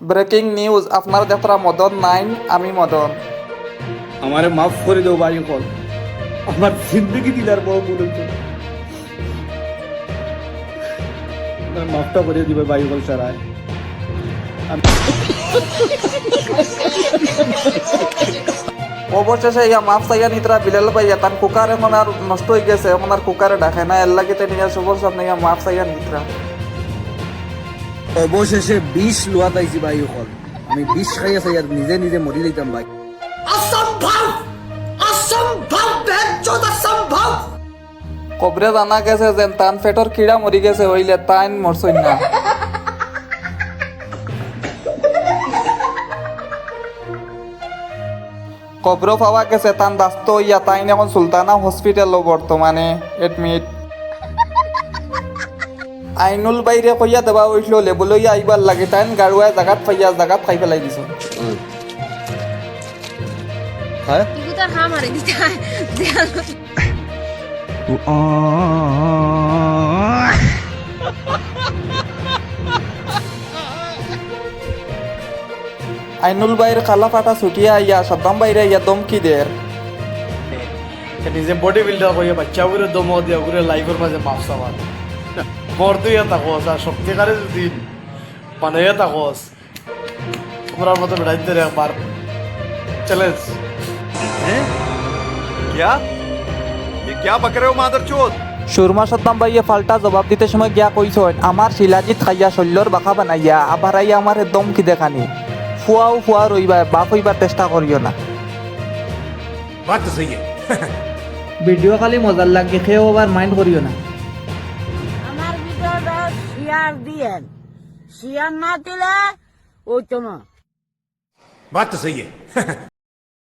Breaking news, আপনার যাত্রা Madan nine, আমি মদন। আমারে মাফ করে দেও ভাই কল, আমার জিন্দগি দিলার বড় ভুল হইতো। আমার মাফটা করে দিবে ভাই কল সারায়। অবশেষে ইয়া মাফ চাইয়া নিতরা বিলাল ভাইয়া তার কুকার এখন আর নষ্ট হয়ে গেছে, এখন আর কুকারে ডাকে না, এর লাগে তাই নিয়ে শুভর সামনে ইয়া মাফ চাইয়া নিতরা। অবশেষে বিষ লোয়া পাইছি ভাই কল, আমি বিষ খাই আছি আর নিজে নিজে মরি যাইতাম ভাই। কবরে জানা গেছে যে তান পেটর কিড়া মরি গেছে, হইলে তাইন মরছই না। কবর পাওয়া গেছে, তান দাস্ত ইয়া তাইন এখন সুলতানা হসপিটালও বর্তমানে এডমিট। আইনুল বাইরে কইয়া দেবা হইছিল লেবু লইয়া আইবার লাগে, তাইন গাড়ুয়া জাগাত পাইয়া জাগাত খাই ফেলাই দিছে। হ্যাঁ ইগুতার খা মারে দিতা আইনুল বাইর খালা ফাটা ছুটিয়া ইয়া সাদ্দাম বাইরে ইয়া দমকি দের। নিজে বডি বিল্ডার কইয়া বাচ্চা করে দম দিয়া করে লাইফের মাঝে মাফ চাওয়ার মরতুইয়া থাকস আর সত্যিকারে যদি বানাইয়া থাকস তোমরা মতো বেড়াইতে রে একবার চ্যালেঞ্জ। क्या ये क्या बक रहे हो मादरचोद? সুরমা সাদ্দাম বাইয়ে পাল্টা জবাব দিতে সময় গিয়া কইছেন, আমার শিলাজিৎ খাইয়া শল্যর বাঁকা বানাইয়া আবার আইয়া আমার দমকি দেখানি। ফুয়াও ফুয়া রইবা, বাপ হইবার চেষ্টা করিও না। बात तो सही है। ভিডিও খালি মজার লাগে, খেয়েও আবার মাইন্ড করিও না। আমার ভিডিওটা শেয়ার দিয়েন, শেয়ার না দিলে ওই তো না। बात तो सही है।